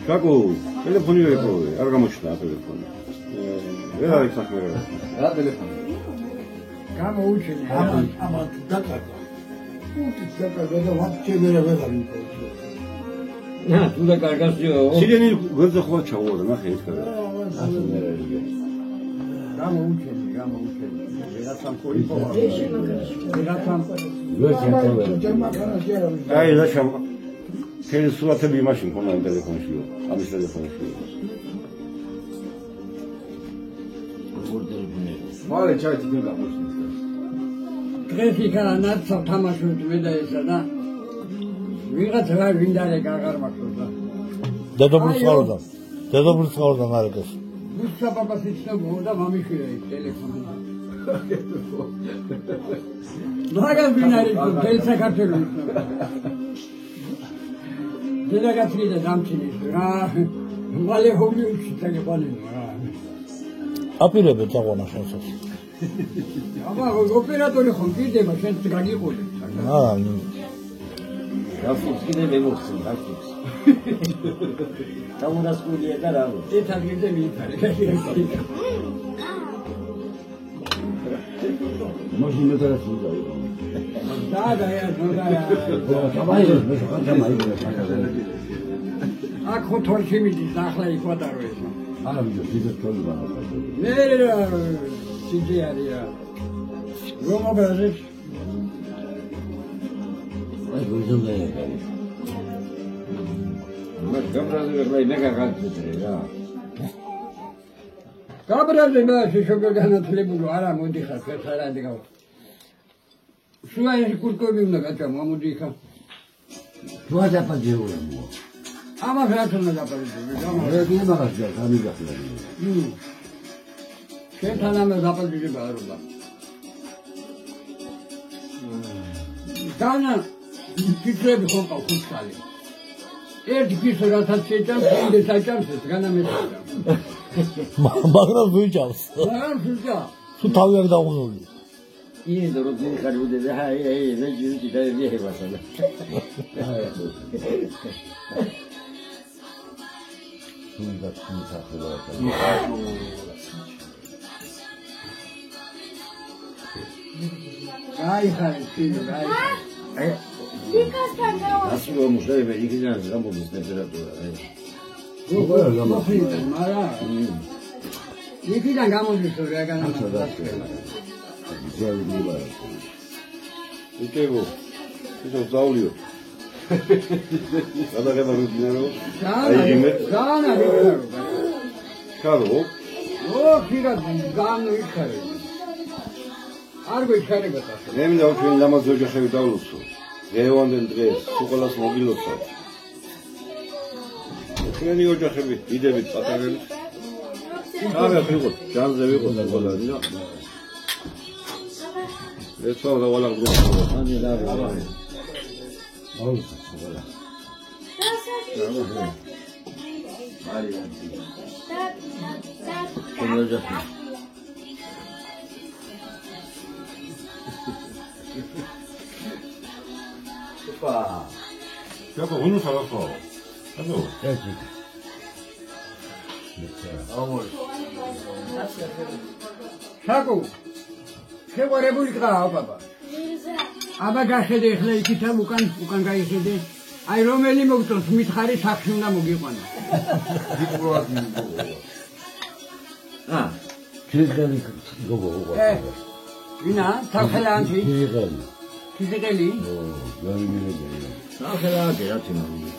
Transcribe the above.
Шаку, телефони ვიპოვე, არ გამოჩნდა ტელეფონი. ვერ არის საქმე. რა ტელეფონი? გამოუჩინე, ამან დაკარგა. Უთის დაკარგა და ვაფშე ვერ ავიღავ. ნა, თუ დაკარგასიო. სირენი ვერზე ხوار ჩავუვარდა, ნახე ეს კაცი. გამოუჩინე. ვერაცამ ხოიფოვა. ვერაცამ. აი, რა შამ. Kiedy słuchacze mi maszyn po moim telefonie szło, a mi telefonie szło. Ale czaj ci nie gamośnie. Trefika na co tamaszu wydaje się, da? Wiegat var windale kagarmak burada. Dedobur sağırdan harikası. Mustafa babası işte burada mamişiyor telefonu. Nagan binari telsa kartıyor. Delegațiile de damcini, male hobi uçitele bani. Apirebe tağona şansas. Ama operatori xonki de maşen tigani qoli. Ha. Ya fuskine ne olsun hakik. Tam unas kuliye taraf. Etalgide mi ithare. Maşinle telefonu da. Da ya. Ak xotorchi miდის ახლა იყვადარო ეს. არა ვიდეო, ვიდეო თოლი ბანა. მე სიძე არია. რომ აბაზეს. Ay gözümde ya. Mas gamraze vermay ne gagantire ya. Gamraze მე შეშოგანათლებული არა მოდიხარ ფერხარადი გავა. Სულაი კურკობი უნდა გაჭამო მოდიხარ. Თუ აზაპაძეურა მო. Ama fiyatını da yapabilirim. Öyle değil mi arkadaşlar? Tabii yapıyorum. Şey tanımız yapabilirim arada. Sana küçük bir korku kuşları. Eğer ki sonra satacağım, şimdi satacağım siz. Kana mesajım. Bakın duyacağız. Bakın duyacağım. Su tavları da oluyor. İyi de rutin karı dedi. Ha iyi ne diyor ki de bir şey başladı. Şunda kim saklılar. Ay hayır, ay. Nasıl olmuş öyle iki tane Rambo'nun temperatürü. Yok öyle ama. Mara. İki tane Rambo'nun soruya Güzel bir var. İşte bu. Bizim zavlıyor. Kadar dinero. Sana dinero. Kado. O kira gano ikare. Argo ikare bata. Nemde o gün namaz ocağı davlusu. Reyvandan dres, sukolas mobilosa. Kreni ocağı bir ide bir patarel. Abi yapıyor. Can zevi koyuyorlar ya. Sonra valla grup. Hani la la. Olsun. Hadi. Konuşacak. Opa. Ya bu onu salako. Hadi o. Peki. Amor. Şako. Შეგვარებული ყაა პაპა. აბა გახედე ხლა იქითა უკან გაიხედე. აი რომელი მოგწონს მითხარი სახში უნდა მოგიყვანა. ქიზგალი გოგო. ვინა? თახელანთი. ქიზგალი. ქიზგალი? ო, გამიგები. თახელანთი რა თქმა უნდა.